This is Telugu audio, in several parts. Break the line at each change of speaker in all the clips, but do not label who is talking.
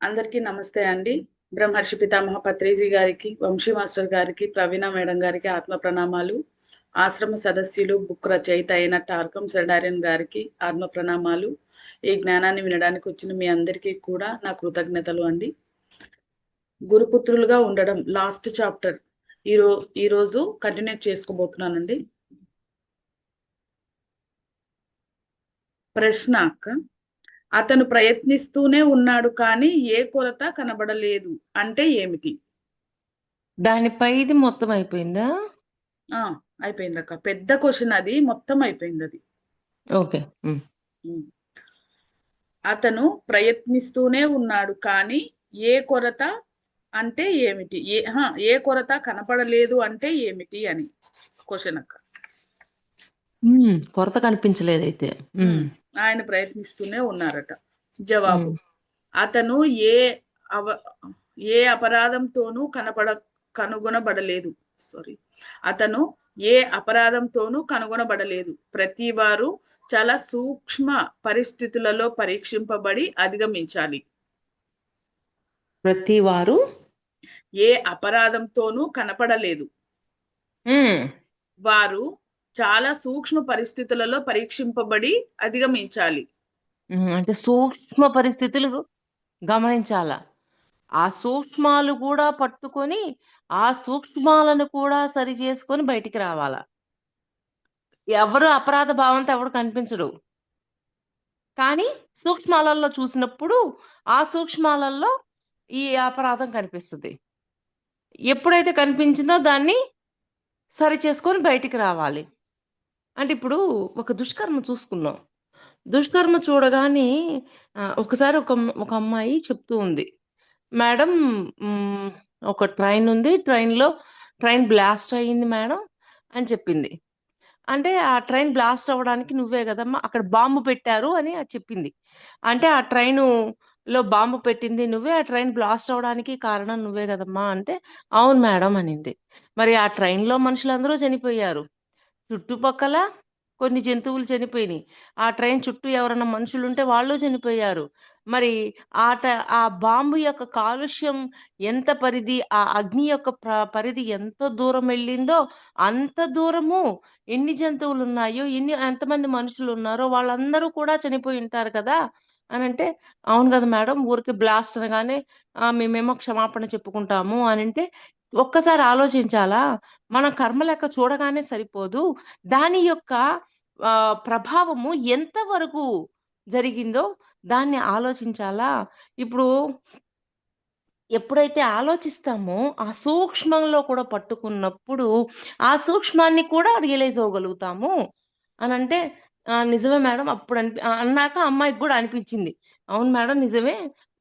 అందరికీ నమస్తే అండి. బ్రహ్మర్షి పితామహ పత్రిజీ గారికి, వంశీ మాస్టర్ గారికి, ప్రవీణ మేడం గారికి ఆత్మ ప్రణామాలు. ఆశ్రమ సదస్యులు, బుక్ రచయిత అయిన టార్కం సెడారియన్ గారికి ఆత్మ ప్రణామాలు. ఈ జ్ఞానాన్ని వినడానికి వచ్చిన మీ అందరికీ కూడా నా కృతజ్ఞతలు అండి. గురుపుత్రులుగా ఉండడం లాస్ట్ చాప్టర్ ఈరోజు కంటిన్యూ చేసుకోబోతున్నానండి. ప్రశ్న అక్క, అతను ప్రయత్నిస్తూనే ఉన్నాడు కానీ ఏ కొరత కనబడలేదు అంటే ఏమిటి?
దానిపై ఇది మొత్తం అయిపోయిందా?
అయిపోయింది అక్క. పెద్ద క్వశ్చన్ అది, మొత్తం అయిపోయింది అది.
ఓకే.
అతను ప్రయత్నిస్తూనే ఉన్నాడు కానీ ఏ కొరత అంటే ఏమిటి? ఏ కొరత కనపడలేదు అంటే ఏమిటి అని క్వశ్చన్ అక్క.
కొరత కనిపించలేదైతే.
ఆయన ప్రయత్నిస్తూనే ఉన్నారట. జవాబు, అతను ఏ అపరాధంతోనూ కనుగొనబడలేదు. అతను ఏ అపరాధంతోనూ కనుగొనబడలేదు. ప్రతి వారు చాలా సూక్ష్మ పరిస్థితులలో పరీక్షింపబడి అధిగమించాలి.
ప్రతి వారు
ఏ అపరాధంతోనూ కనపడలేదు. వారు చాలా సూక్ష్మ పరిస్థితులలో పరీక్షింపబడి అధిగమించాలి.
అంటే సూక్ష్మ పరిస్థితులు గమనించాల. ఆ సూక్ష్మాలు కూడా పట్టుకొని ఆ సూక్ష్మాలను కూడా సరి చేసుకొని బయటికి రావాల. ఎవరు అపరాధ భావంతో ఎవరు కనిపించడు, కానీ సూక్ష్మాలలో చూసినప్పుడు ఆ సూక్ష్మాలలో ఈ అపరాధం కనిపిస్తుంది. ఎప్పుడైతే కనిపించిందో దాన్ని సరి చేసుకొని బయటికి రావాలి. అంటే ఇప్పుడు ఒక దుష్కర్మ చూసుకున్నాం. దుష్కర్మ చూడగానే ఒకసారి ఒక అమ్మాయి చెప్తూ ఉంది, మేడం ఒక ట్రైన్ ఉంది, ట్రైన్ బ్లాస్ట్ అయ్యింది మేడం అని చెప్పింది. అంటే ఆ ట్రైన్ బ్లాస్ట్ అవ్వడానికి నువ్వే కదమ్మా, అక్కడ బాంబు పెట్టారు అని చెప్పింది. అంటే ఆ ట్రైనులో బాంబు పెట్టింది నువ్వే, ఆ ట్రైన్ బ్లాస్ట్ అవ్వడానికి కారణం నువ్వే కదమ్మా అంటే అవును మేడం అనింది. మరి ఆ ట్రైన్లో మనుషులందరూ చనిపోయారు, చుట్టుపక్కల కొన్ని జంతువులు చనిపోయినాయి, ఆ ట్రైన్ చుట్టూ ఎవరన్నా మనుషులు ఉంటే వాళ్ళు చనిపోయారు. మరి ఆ బాంబు యొక్క కాలుష్యం ఎంత పరిధి, ఆ అగ్ని యొక్క పరిధి ఎంత దూరం వెళ్ళిందో అంత దూరము ఎన్ని జంతువులు ఉన్నాయో, ఎంతమంది మనుషులు ఉన్నారో వాళ్ళందరూ కూడా చనిపోయి ఉంటారు కదా అని అంటే అవును కదా మేడం, ఊరికి బ్లాస్ట్ అనగానే మేమేమో క్షమాపణ చెప్పుకుంటాము అని అంటే ఒక్కసారి ఆలోచించాలా? మన కర్మ లెక్క చూడగానే సరిపోదు, దాని యొక్క ప్రభావము ఎంతవరకు జరిగిందో దాన్ని ఆలోచించాలా. ఇప్పుడు ఎప్పుడైతే ఆలోచిస్తామో ఆ సూక్ష్మంలో కూడా పట్టుకున్నప్పుడు ఆ సూక్ష్మాన్ని కూడా రియలైజ్ అవ్వగలుగుతాము అని అంటే నిజమే మేడం. అప్పుడు అన్నాక అమ్మాయికి కూడా అనిపించింది, అవును మేడం నిజమే,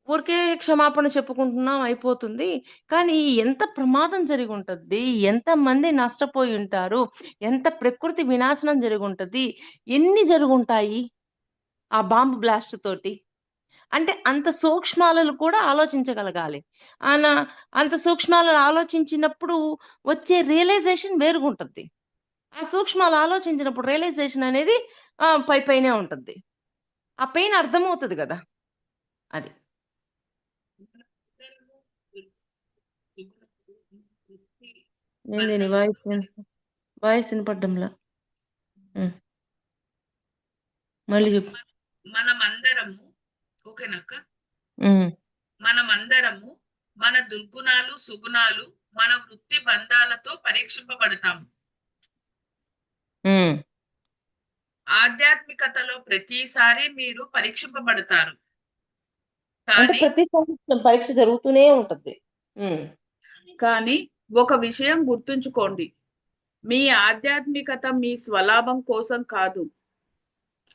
ఊరికే క్షమాపణ చెప్పుకుంటున్నాం అయిపోతుంది, కానీ ఎంత ప్రమాదం జరిగి ఉంటుంది, ఎంతమంది నష్టపోయి ఉంటారు, ఎంత ప్రకృతి వినాశనం జరిగి ఉంటుంది, ఎన్ని జరుగుంటాయి ఆ బాంబు బ్లాస్ట్ తోటి. అంటే అంత సూక్ష్మాలను కూడా ఆలోచించగలగాలి. అన అంత సూక్ష్మాలను ఆలోచించినప్పుడు వచ్చే రియలైజేషన్ వేరుగుంటుంది. ఆ సూక్ష్మాలు ఆలోచించినప్పుడు రియలైజేషన్ అనేది పైనే ఉంటుంది. ఆ పెయిన్ అర్థమవుతుంది కదా. అది ఏంది వాయిస్ వినపడ్డంలా. మళ్ళీ చెప్పు.
మనమందరము ఓకేనక్క, మనమందరము మన దుర్గుణాలు, సుగుణాలు, మన వృత్తి బంధాలతో పరీక్షింపబడతాము. ఆధ్యాత్మికతలో ప్రతిసారి మీరు పరీక్షింపబడతారు,
అంటే ప్రతి పరీక్ష జరుగుతూనే ఉంటుంది.
కానీ ఒక విషయం గుర్తుంచుకోండి, మీ ఆధ్యాత్మికత మీ స్వలాభం కోసం కాదు,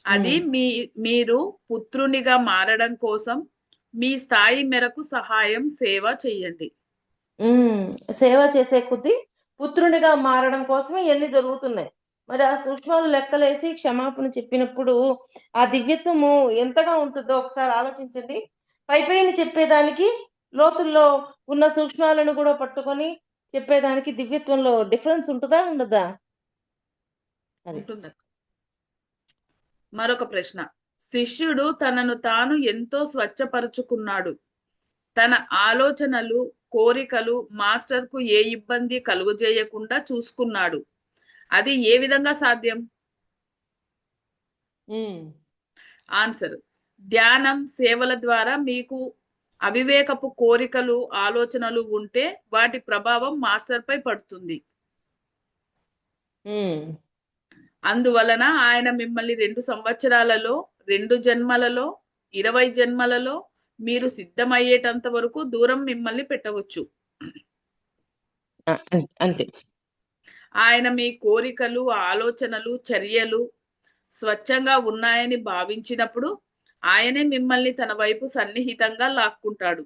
అది మీరు పుత్రునిగా మారడం కోసం. మీ స్థాయి మేరకు సహాయం, సేవ చెయ్యండి.
సేవ చేసే కొద్దీ పుత్రునిగా మారడం కోసమే ఇవన్నీ జరుగుతున్నాయి. మరి ఆ సూక్ష్మాలు లెక్కలేసి క్షమాపణ చెప్పినప్పుడు ఆ దివ్యత్వము ఎంతగా ఉంటుందో ఒకసారి ఆలోచించండి. పైపైన చెప్పేదానికి లోతుల్లో ఉన్న సూక్ష్మాలను కూడా పట్టుకొని చెప్పేదానికి దివ్యత్వంలో డిఫరెన్స్ ఉంటుందా ఉండదా? అది
మరొక ప్రశ్న, శిష్యుడు తనను తాను ఎంతో స్వచ్ఛపరుచుకున్నాడు, తన ఆలోచనలు, కోరికలు మాస్టర్కు ఏ ఇబ్బంది కలుగజేయకుండా చూసుకున్నాడు. అది ఏ విధంగా సాధ్యం?
ఉమ్,
ఆన్సర్: ధ్యానం, సేవల ద్వారా మీకు అవివేకపు కోరికలు, ఆలోచనలు ఉంటే వాటి ప్రభావం మాస్టర్పై పడుతుంది.
ఉమ్.
అందువలన ఆయన మిమ్మల్ని 2 సంవత్సరాలలో, 2 జన్మలలో, 20 జన్మలలో మీరు సిద్ధమయ్యేటంత వరకు దూరం మిమ్మల్ని పెట్టవచ్చు.
అంతే.
ఆయన మీ కోరికలు, ఆలోచనలు, చర్యలు స్వచ్ఛంగా ఉన్నాయని భావించినప్పుడు ఆయనే మిమ్మల్ని తన వైపు సన్నిహితంగా లాక్కుంటాడు.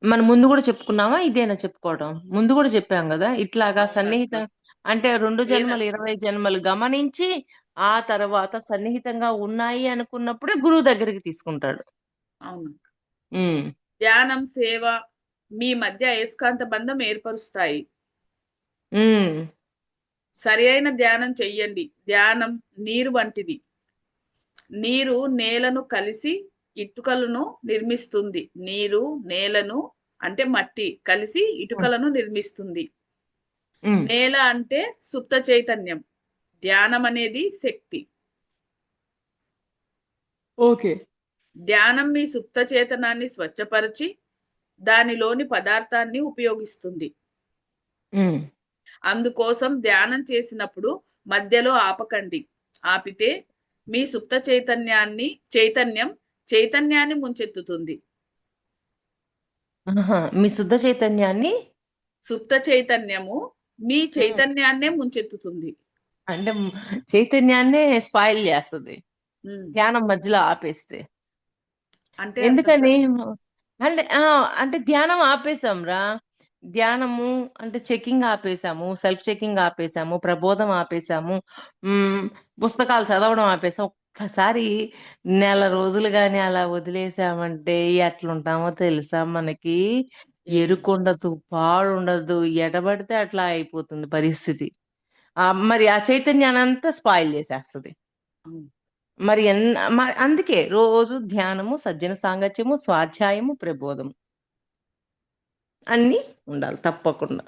మనం ముందు కూడా చెప్పుకున్నామా? ఇదేనా చెప్పుకోవడం? ముందు కూడా చెప్పాం కదా, ఇట్లాగా
అవునక్క.
సన్నిహితం అంటే 2 జన్మలు,
లేదక్క.
20 జన్మలు గమనించి ఆ తర్వాత సన్నిహితంగా ఉన్నాయి అనుకున్నప్పుడే గురువు దగ్గరికి తీసుకుంటాడు.
అవును.
ఉమ్,
ధ్యానం, సేవ మీ మధ్య అయస్కాంత బంధం ఏర్పరుస్తాయి.
ఉమ్,
సరి అయిన ధ్యానం చెయ్యండి. ధ్యానం నీరు వంటిది. నీరు నేలను కలిసి ఇటుకలను నిర్మిస్తుంది. నీరు నేలను అంటే మట్టి కలిసి
ఉమ్,
ఇటుకలను నిర్మిస్తుంది.
ఉమ్.
నేల అంటే సుప్త చైతన్యం. ధ్యానం అనేది శక్తి.
ఓకే.
ధ్యానం మీ సుప్త చేతనాన్ని స్వచ్ఛపరిచి దానిలోని పదార్థాన్ని ఉపయోగిస్తుంది.
ఉమ్,
అందుకోసం ధ్యానం చేసినప్పుడు మధ్యలో ఆపకండి. ఆపితే మీ సుప్త చైతన్యాన్ని ముంచెత్తుతుంది.
ఆహా, మీ శుద్ధ చైతన్యాన్ని.
సుప్త చైతన్యము మీ
ఉమ్,
చైతన్యాన్నే ముంచెత్తుతుంది.
అంటే చైతన్యాన్నే స్పాయిల్ చేస్తుంది
ఉమ్.
ధ్యానం మధ్యలో ఆపేస్తే.
అంటే అర్థం
ఎందుకని?
కాదు.
అంటే అంటే ధ్యానం ఆపేసాం రా. ధ్యానము అంటే చెకింగ్ ఆపేసాము, సెల్ఫ్ చెకింగ్ ఆపేసాము, ప్రబోధం ఆపేసాము, ఉమ్, పుస్తకాలు చదవడం ఆపేసాం. ఒక్కసారి నెల రోజులు గాని అలా వదిలేసామంటే ఎట్లుంటామో తెలుసా మనకి?
ఏమి?
ఎరుకుండదు, పాడుండదు, ఎడబడితే అట్లా అయిపోతుంది పరిస్థితి. మరి ఆ చైతన్యాన్ని అంతా స్పాయిల్ చేసేస్తుంది.
అవును.
మరి అందుకే రోజు ధ్యానము, సజ్జన సాంగత్యము, స్వాధ్యాయము, ప్రబోధము అన్నీ ఉండాలి తప్పకుండా.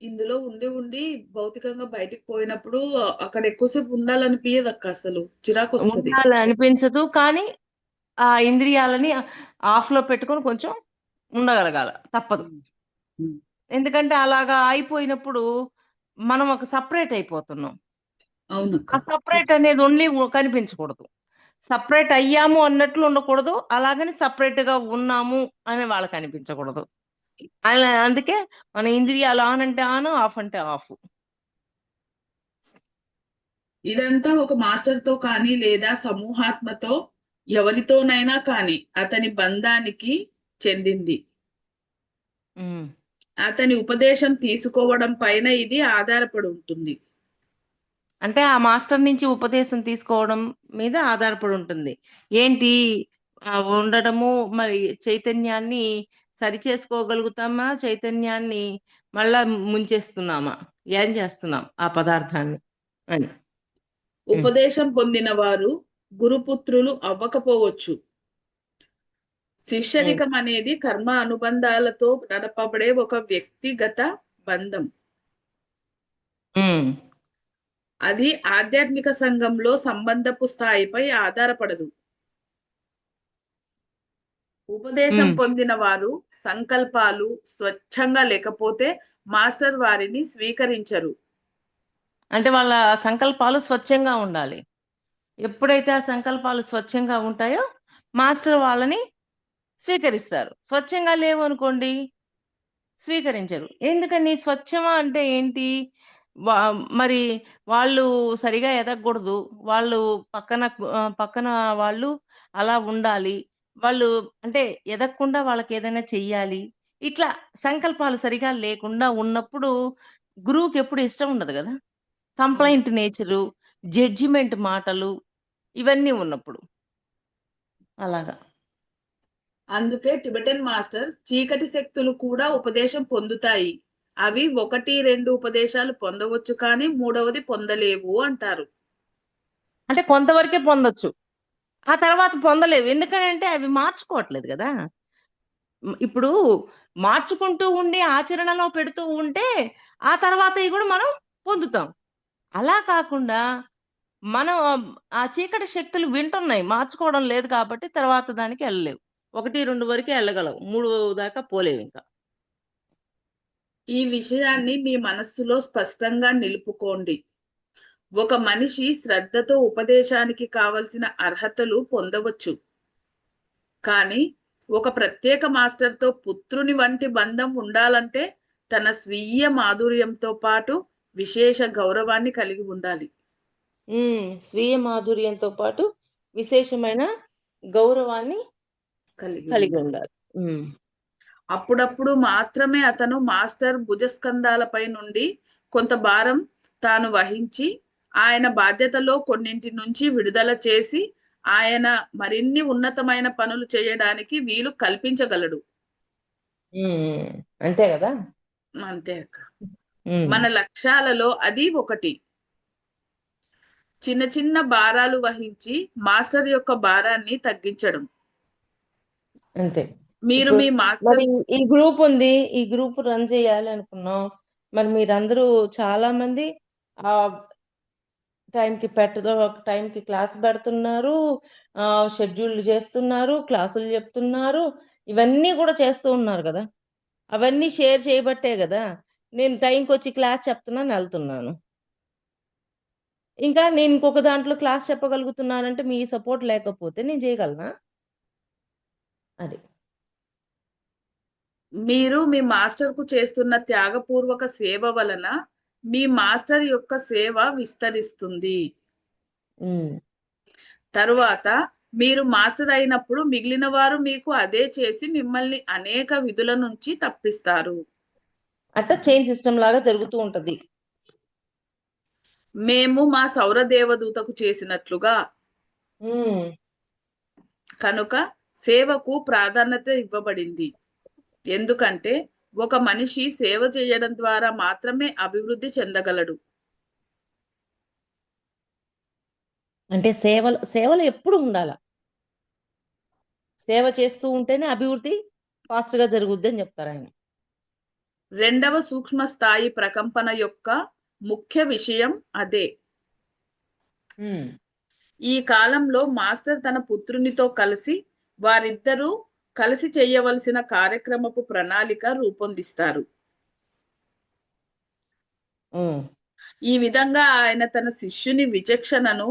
ఇందులో ఉండి ఉండి భౌతికంగా బయటికి పోయినప్పుడు అక్కడ ఎక్కువసేపు ఉండాలనిపించదు అక్క. అసలు చిరాకు వస్తుంది.
ఉండాలి అనిపించదు, కానీ ఆ ఇంద్రియాలని ఆఫ్ లో పెట్టుకొని కొంచెం ఉండగలగాల, తప్పదు.
ఉమ్. ఉమ్.
ఎందుకంటే అలాగా అయిపోయినప్పుడు మనం ఒక సపరేట్ అయిపోతున్నాం.
అవునక్క.
ఆ సపరేట్ అనేది ఓన్లీ కనిపించకూడదు. సపరేట్ అయ్యాము అన్నట్లు ఉండకూడదు, అలాగని సపరేట్ గా ఉన్నాము అని వాళ్ళకి అనిపించకూడదు. అందుకే మన ఇంద్రియాలు ఆన్ అంటే ఆన్, ఆఫ్ అంటే ఆఫ్.
ఇదంతా ఒక మాస్టర్ తో కానీ లేదా సమూహాత్మతో ఎవరితోనైనా కానీ అతని బంధానికి చెందింది.
ఉమ్.
అతని ఉపదేశం తీసుకోవడం పైన ఇది ఆధారపడి ఉంటుంది.
అంటే ఆ మాస్టర్ నుంచి ఉపదేశం తీసుకోవడం మీద ఆధారపడి ఉంటుంది. ఏంటి? ఉండడము, మరి చైతన్యాన్ని సరి చేసుకోగలుగుతామా? చైతన్యాన్ని మళ్ళా ముంచేస్తున్నామా? ఏం చేస్తున్నాం ఆ పదార్థాన్ని అని. ఉమ్.
ఉపదేశం పొందిన వారు గురుపుత్రులు అవ్వకపోవచ్చు.
ఉమ్.
శిష్యరికం అనేది కర్మ అనుబంధాలతో నడపబడే ఒక వ్యక్తిగత బంధం.
ఉమ్.
అది ఆధ్యాత్మిక సంఘంలో సంబంధపు స్థాయిపై ఆధారపడదు. ఉపదేశం
ఉమ్.
పొందిన వారు సంకల్పాలు స్వచ్ఛంగా లేకపోతే మాస్టర్ వారిని స్వీకరించరు.
అంటే వాళ్ళ సంకల్పాలు స్వచ్ఛంగా ఉండాలి. ఎప్పుడైతే ఆ సంకల్పాలు స్వచ్ఛంగా ఉంటాయో మాస్టర్ వాళ్ళని స్వీకరిస్తారు. స్వచ్ఛంగా లేవు అనుకోండి, స్వీకరించరు. ఎందుకని? స్వచ్ఛమా అంటే ఏంటి? మరి వాళ్ళు సరిగా ఎదగకూడదు, వాళ్ళు పక్కన వాళ్ళు అలా ఉండాలి, వాళ్ళు అంటే ఎదగకుండా వాళ్ళకి ఏదైనా చెయ్యాలి, ఇట్లా సంకల్పాలు సరిగా లేకుండా ఉన్నప్పుడు గురువుకి ఎప్పుడు ఇష్టం ఉండదు కదా.
అవును.
కంప్లైంట్ నేచరు, జడ్జిమెంట్ మాటలు, ఇవన్నీ ఉన్నప్పుడు అలాగా.
అందుకే టిబెటన్ మాస్టర్ చీకటి శక్తులు కూడా ఉపదేశం పొందుతాయి. అవి 1, 2 ఉపదేశాలు పొందవచ్చు కానీ మూడవది పొందలేవు అంటారు.
అంటే కొంతవరకే పొందొచ్చు, ఆ తర్వాత పొందలేవు. ఎందుకనంటే అవి మార్చుకోవట్లేదు కదా. ఇప్పుడు మార్చుకుంటూ ఉండి ఆచరణలో పెడుతూ ఉంటే ఆ తర్వాత ఇవి కూడా మనం పొందుతాం. అలా కాకుండా మనం ఆ చీకటి శక్తులు వింటున్నాయి, మార్చుకోవడం లేదు కాబట్టి తర్వాత దానికి వెళ్ళలేవు. 1, 2 వరకే వెళ్ళగలవు, 3 దాకా పోలేవు ఇంకా.
ఈ విషయాన్ని మీ మనస్సులో స్పష్టంగా నిలుపుకోండి. ఒక మనిషి శ్రద్ధతో ఉపదేశానికి కావలసిన అర్హతలు పొందవచ్చు, కానీ ఒక ప్రత్యేక మాస్టర్తో పుత్రుని వంటి బంధం ఉండాలంటే తన స్వీయ మాధుర్యంతో పాటు విశేష గౌరవాన్ని కలిగి ఉండాలి.
స్వీయ మాధుర్యంతో పాటు విశేషమైన గౌరవాన్ని
కలిగి
కలిగి
ఉండాలి.
ఉండాలి. ఉమ్,
అప్పుడప్పుడు మాత్రమే అతను మాస్టర్ భుజస్కంధాలపై నుండి కొంత భారం తాను వహించి ఆయన బాధ్యతలో కొన్నింటి నుంచి విడుదల చేసి ఆయన మరిన్ని ఉన్నతమైన పనులు చేయడానికి వీలు కల్పించగలడు.
ఉమ్, అంతే కదా.
అంతే అక్క.
ఉమ్,
మన లక్ష్యాలలో అది ఒకటి. చిన్న చిన్న భారాలు వహించి మాస్టర్ యొక్క భారాన్ని తగ్గించడం.
అంతే.
మీరు
ఇప్పుడు
మీ
మరి
మాస్టర్
ఈ గ్రూప్ ఉంది, ఈ గ్రూప్ రన్ చేయాలి అనుకున్నాం. మరి మీరందరూ చాలా మంది ఆ టైంకి పెట్టదో ఒక టైంకి క్లాస్ పెడుతున్నారు, షెడ్యూల్ చేస్తున్నారు, క్లాసులు చెప్తున్నారు, ఇవన్నీ కూడా చేస్తూ ఉన్నారు కదా. అవన్నీ షేర్ చేయబట్టే కదా నేను టైంకి వచ్చి క్లాస్ చెప్తున్నాను, వెళ్తున్నాను. ఇంకా నేను ఇంకొక దాంట్లో క్లాస్ చెప్పగలుగుతున్నానంటే మీ సపోర్ట్ లేకపోతే నేను చేయగలనా? అది.
మీరు మీ మాస్టర్కు చేస్తున్న త్యాగపూర్వక సేవ వలన మీ మాస్టర్ యొక్క సేవ విస్తరిస్తుంది.
ఉమ్.
తరువాత మీరు మాస్టర్ అయినప్పుడు మిగిలిన వారు మీకు అదే చేసి మిమ్మల్ని అనేక విధుల నుంచి తప్పిస్తారు.
అట్లా చైన్ సిస్టమ్ లాగా జరుగుతూ ఉంటది.
మేము మా సౌర దేవదూతకు చేసినట్లుగా.
ఉమ్.
కనుక సేవకు ప్రాధాన్యత ఇవ్వబడింది. ఎందుకంటే ఒక మనిషి సేవ చేయడం ద్వారా మాత్రమే అభివృద్ధి చెందగలడు.
అంటే సేవలు ఎప్పుడు ఉండాల. సేవ చేస్తూ ఉంటేనే అభివృద్ధి ఫాస్ట్ గా జరుగుద్ది అని చెప్తారు ఆయన.
రెండవ సూక్ష్మ స్థాయి ప్రకంపన యొక్క ముఖ్య విషయం అదే.
ఉమ్.
ఈ కాలంలో మాస్టర్ తన పుత్రునితో కలిసి వారిద్దరూ కలిసి చేయవలసిన కార్యక్రమపు ప్రణాళిక రూపొందిస్తారు.
ఉమ్.
ఈ విధంగా ఆయన తన శిష్యుని విచక్షణను,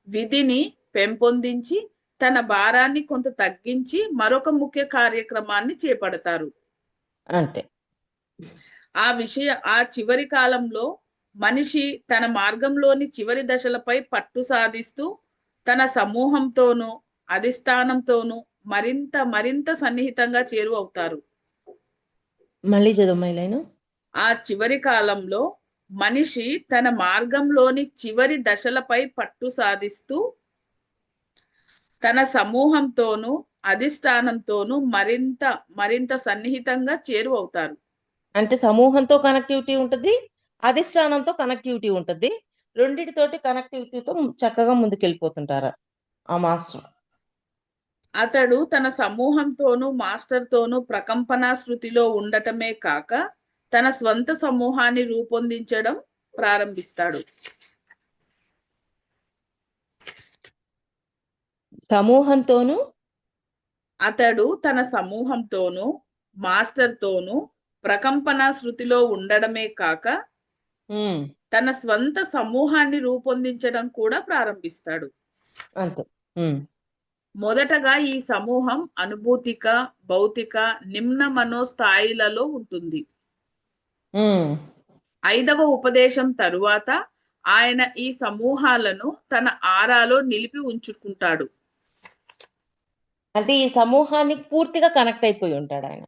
విధిని పెంపొందించి తన భారాన్ని కొంత తగ్గించి మరొక ముఖ్య కార్యక్రమాన్ని చేపడతారు.
అంతే.
ఆ చివరి కాలంలో మనిషి తన మార్గంలోని చివరి దశలపై పట్టు సాధిస్తూ తన సమూహంతోనూ అధిష్టానంతోనూ మరింత మరింత సన్నిహితంగా చేరువవుతారు.
మళ్ళీ చదువు లైను.
ఆ చివరి కాలంలో మనిషి తన మార్గంలోని చివరి దశలపై పట్టు సాధిస్తూ తన సమూహంతోనూ అధిష్టానంతోనూ మరింత మరింత సన్నిహితంగా చేరువవుతారు.
అంటే సమూహంతో కనెక్టివిటీ ఉంటుంది, అధిష్టానంతో కనెక్టివిటీ ఉంటుంది. రెండిటితోటి కనెక్టివిటీతో చక్కగా ముందుకెళ్ళిపోతుంటారు ఆ మాస్టర్.
అతడు తన సమూహంతోనూ మాస్టర్తోనూ ప్రకంపనా శృతిలో ఉండటమే కాక తన స్వంత సమూహాన్ని రూపొందించడం ప్రారంభిస్తాడు.
సమూహంతోనూ
అతడు తన సమూహంతోనూ మాస్టర్తోనూ ప్రకంపనా శృతిలో ఉండడమే కాక తన స్వంత సమూహాన్ని రూపొందించడం కూడా ప్రారంభిస్తాడు.
అంతే.
మొదటగా ఈ సమూహం అనుభూతిక, భౌతిక, నిమ్న మనోస్థాయిలలో ఉంటుంది. 5వ ఉపదేశం తరువాత ఆయన ఈ సమూహాలను తన ఆరాలో నిలిపి ఉంచుకుంటాడు.
అంటే ఈ సమూహానికి పూర్తిగా కనెక్ట్ అయిపోయి ఉంటాడు ఆయన.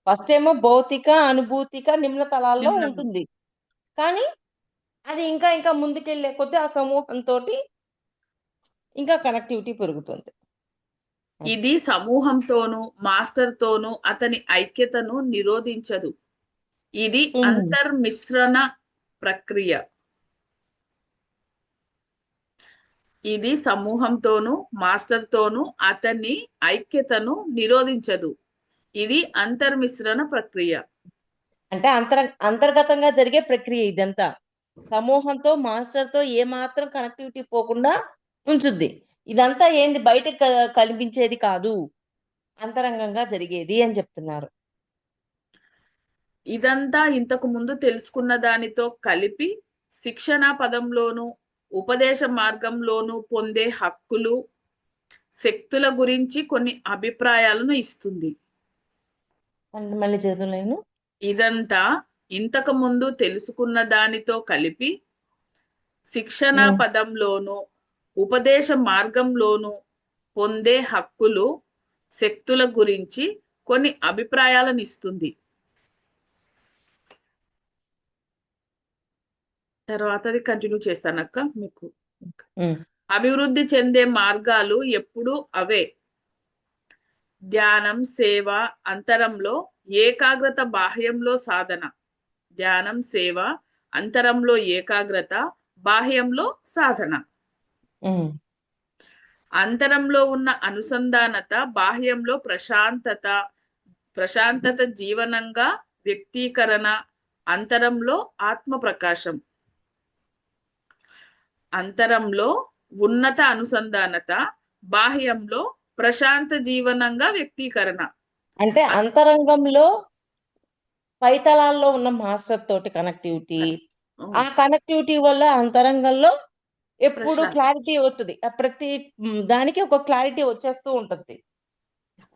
ఫస్ట్ ఏమో భౌతిక, అనుభూతిక, నిమ్న తలాల్లో ఉంటుంది. కానీ అది ఇంకా ఇంకా ముందుకెళ్లే కొద్దీ ఆ సమూహంతో ఇంకా కనెక్టివిటీ పెరుగుతుంది.
ఇది సమూహంతోనూ మాస్టర్తోనూ అతని ఐక్యతను నిరోధించదు. ఇది అంతర్మిశ్రణ ప్రక్రియ. ఇది సమూహంతోనూ మాస్టర్తోనూ అతని ఐక్యతను నిరోధించదు. ఇది అంతర్మిశ్రణ ప్రక్రియ.
అంటే అంతర్గతంగా జరిగే ప్రక్రియ ఇదంతా. సమూహంతో మాస్టర్తో ఏమాత్రం కనెక్టివిటీ పోకుండా ఉంచుద్ది. ఇదంతా ఏంది బయటకు కనిపించేది కాదు, అంతరంగంగా జరిగేది అని చెప్తున్నారు.
ఇదంతా ఇంతకు ముందు తెలుసుకున్న దానితో కలిపి శిక్షణ పదంలోను ఉపదేశ మార్గంలోను పొందే హక్కులు శక్తుల గురించి కొన్ని అభిప్రాయాలను ఇస్తుంది.
అంటే మళ్ళీ చదువులేను.
ఇదంతా ఇంతకు ముందు తెలుసుకున్న దానితో కలిపి శిక్షణ పదంలోను ఉపదేశ మార్గంలోను పొందే హక్కులు శక్తుల గురించి కొన్ని అభిప్రాయాలను ఇస్తుంది. తర్వాత అది కంటిన్యూ చేస్తానక్క. మీకు అభివృద్ధి చెందే మార్గాలు ఎప్పుడు అవే: ధ్యానం, సేవ, అంతరంలో ఏకాగ్రత, బాహ్యంలో సాధన. ధ్యానం, సేవ, అంతరంలో ఏకాగ్రత, బాహ్యంలో సాధన. అంతరంలో ఉన్న అనుసంధానత, బాహ్యంలో ప్రశాంతత. ప్రశాంతత జీవనంగా వ్యక్తీకరణ, అంతరంలో ఆత్మ ప్రకాశం. అంతరంలో ఉన్నత అనుసంధానత, బాహ్యంలో ప్రశాంత జీవనంగా వ్యక్తీకరణ.
అంటే అంతరంగంలో పైతలాల్లో ఉన్న మాస్టర్ తోటి కనెక్టివిటీ, ఆ కనెక్టివిటీ వల్ల అంతరంగంలో ఎప్పుడు క్లారిటీ వస్తుంది. ప్రతి దానికి ఒక క్లారిటీ వచ్చేస్తూ ఉంటుంది.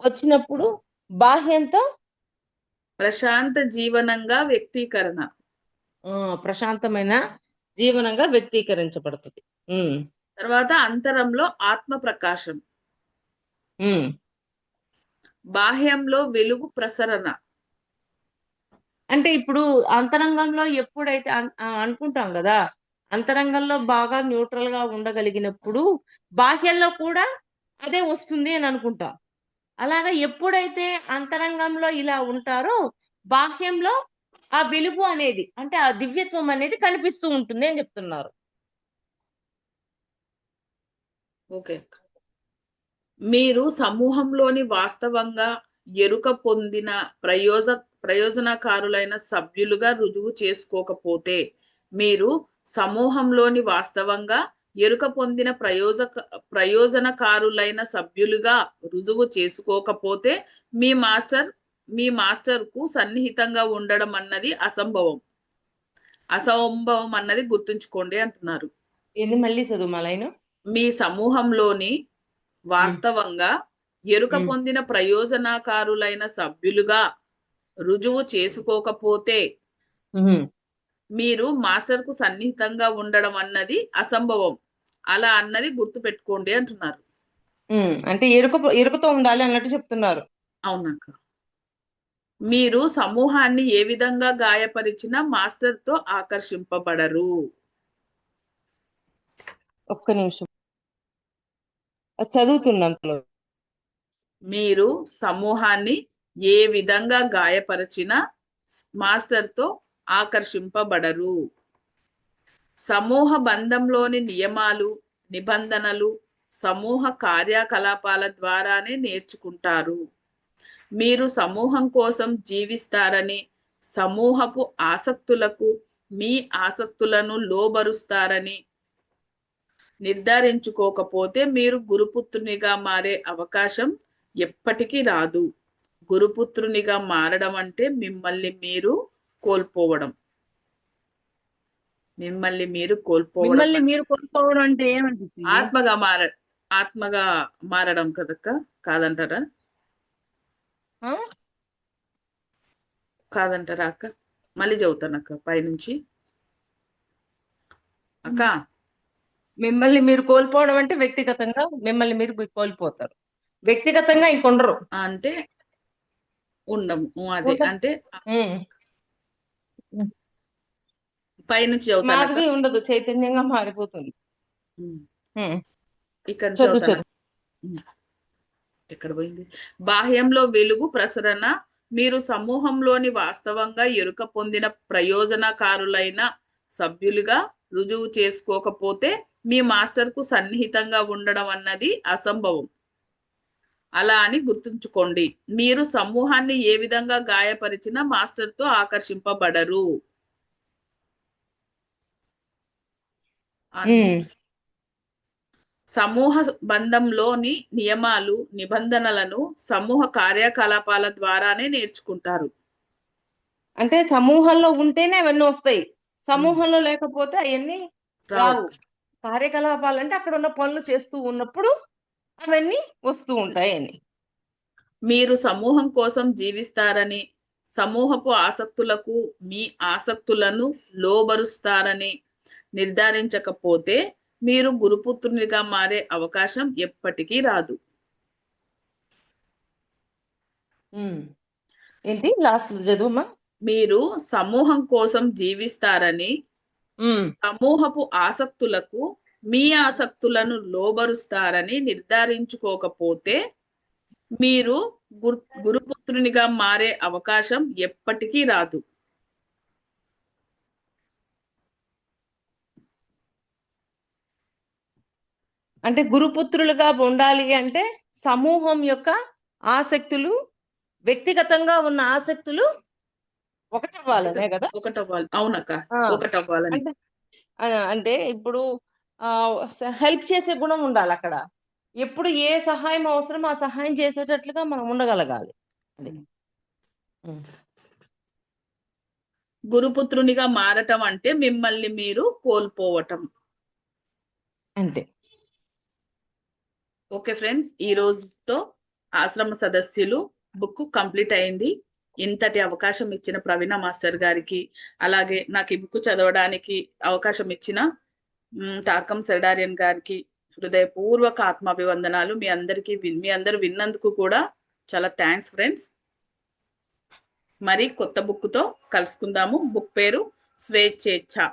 వచ్చినప్పుడు బాహ్యంతో
ప్రశాంత జీవనంగా వ్యక్తీకరణ,
ప్రశాంతమైన జీవనంగా వ్యక్తీకరించబడుతుంది.
తర్వాత అంతరంలో ఆత్మ ప్రకాశం, బాహ్యంలో వెలుగు ప్రసరణ.
అంటే ఇప్పుడు అంతరంగంలో ఎప్పుడైతే అనుకుంటాం కదా, అంతరంగంలో బాగా న్యూట్రల్ గా ఉండగలిగినప్పుడు బాహ్యంలో కూడా అదే వస్తుంది అని అనుకుంటాం. అలాగా ఎప్పుడైతే అంతరంగంలో ఇలా ఉంటారో బాహ్యంలో ఆ వెలుగు అనేది, అంటే ఆ దివ్యత్వం అనేది కనిపిస్తూ ఉంటుంది అని చెప్తున్నారు.
ఓకే. మీరు సమూహంలోని వాస్తవంగా ఎరుక పొందిన ప్రయోజనకారులైన సభ్యులుగా రుజువు చేసుకోకపోతే, మీరు సమూహంలోని వాస్తవంగా ఎరుక పొందిన ప్రయోజనకారులైన సభ్యులుగా రుజువు చేసుకోకపోతే మీ మాస్టర్కు సన్నిహితంగా ఉండడం అన్నది అసంభవం. అసంభవం అన్నది గుర్తుంచుకోండి అంటున్నారు.
ఇది మళ్ళీ చదువు మలైను.
మీ సమూహంలోని వాస్తవంగా ఎరుక పొందిన ప్రయోజనకారులైన సభ్యులుగా రుజువు చేసుకోకపోతే మీరు మాస్టర్ కు సన్నిహితంగా ఉండడం అన్నది అసంభవం. అలా అన్నది గుర్తు పెట్టుకోండి అంటున్నారు.
అంటే ఎరుకతో ఉండాలి అన్నట్టు చెప్తున్నారు.
అవునక్క. మీరు సమూహాన్ని ఏ విధంగా గాయపరిచినా మాస్టర్ తో ఆకర్షింపబడరు.
ఒక్క నిమిషం చదువుతున్నంతలో.
మీరు సమూహాన్ని ఏ విధంగా గాయపరిచినా మాస్టర్ తో ఆకర్షింపబడరు. సమూహ బంధంలోని నియమాలు, నిబంధనలు సమూహ కార్యకలాపాల ద్వారానే నేర్చుకుంటారు. మీరు సమూహం కోసం జీవిస్తారని, సమూహపు ఆసక్తులకు మీ ఆసక్తులను లోబరుస్తారని నిర్ధారించుకోకపోతే మీరు గురుపుత్రునిగా మారే అవకాశం ఎప్పటికీ రాదు. గురుపుత్రునిగా మారడం అంటే మిమ్మల్ని మీరు కోల్పోవడం. మిమ్మల్ని మీరు కోల్పోవడం
అంటే ఏమనిపించింది?
ఆత్మగా మారడం కదక్క, కాదంటారా? కాదంటారా అక్క? మళ్ళీ చదువుతాను అక్క పైనుంచి. అక్క,
మిమ్మల్ని మీరు కోల్పోవడం అంటే వ్యక్తిగతంగా మిమ్మల్ని మీరు కోల్పోతారు, వ్యక్తిగతంగా ఇంకొండరు
అంటే ఉండము. అదే అంటే పైనుంచి
మాధవి ఉండదు, చైతన్యంగా మారిపోతుంది.
ఇక్కడ ఎక్కడ పోయింది? బాహ్యంలో వెలుగు ప్రసరణ. మీరు సమూహంలోని వాస్తవంగా ఎరుక పొందిన ప్రయోజనకారులైన సభ్యులుగా రుజువు చేసుకోకపోతే మీ మాస్టర్ కు సన్నిహితంగా ఉండడం అన్నది అసంభవం. అలా అని గుర్తుంచుకోండి. మీరు సమూహాన్ని ఏ విధంగా గాయపరిచినా మాస్టర్తో ఆకర్షింపబడరు.
ఉమ్.
సమూహ బంధంలోని నియమాలు, నిబంధనలను సమూహ కార్యకలాపాల ద్వారానే నేర్చుకుంటారు.
అంటే సమూహంలో ఉంటేనే అవన్నీ వస్తాయి. సమూహంలో లేకపోతే అవన్నీ
రావు.
రావు. కార్యకలాపాలంటే అక్కడ ఉన్న పనులు చేస్తూ ఉన్నప్పుడు అవన్నీ వస్తూ ఉంటాయి అని.
మీరు సమూహం కోసం జీవిస్తారని, సమూహపు ఆసక్తులకు మీ ఆసక్తులను లోబరుస్తారని నిర్ధారించకపోతే మీరు గురుపుత్రునిగా మారే అవకాశం ఎప్పటికీ రాదు.
ఏంటి లాస్ట్ చదువుమా?
మీరు సమూహం కోసం జీవిస్తారని,
ఉమ్.
సమూహపు ఆసక్తులకు మీ ఆసక్తులను లోబరుస్తారని నిర్ధారించుకోకపోతే మీరు గురుపుత్రునిగా మారే అవకాశం ఎప్పటికీ రాదు.
అంటే గురుపుత్రులుగా ఉండాలి అంటే సమూహం యొక్క ఆసక్తులు, వ్యక్తిగతంగా ఉన్న ఆసక్తులు ఒకటవ్వాలనే కదా?
ఒకటవ్వాలి. అవునక్క,
ఆ,
ఒకటవ్వాలని.
అంటే అంటే ఇప్పుడు హెల్ప్ చేసే గుణం ఉండాలి అక్కడ. ఎప్పుడు ఏ సహాయం అవసరమో ఆ సహాయం చేసేటట్లుగా మనం ఉండగలగాలి. అది.
గురుపుత్రునిగా మారటం అంటే మిమ్మల్ని మీరు కోల్పోవటం.
అంతే.
ఓకే ఫ్రెండ్స్, ఈ రోజుతో ఆశ్రమ సదస్సులు బుక్ కంప్లీట్ అయింది. ఇంతటి అవకాశం ఇచ్చిన ప్రవీణ మాస్టర్ గారికి, అలాగే నాకు ఈ బుక్ చదవడానికి అవకాశం ఇచ్చిన తార్కం సెడారియన్ గారికి హృదయపూర్వక ఆత్మాభివందనాలు. మీ అందరు విన్నందుకు కూడా చాలా థ్యాంక్స్ ఫ్రెండ్స్. మరి కొత్త బుక్ తో కలుసుకుందాము. బుక్ పేరు స్వేచ్ఛేచ్ఛ.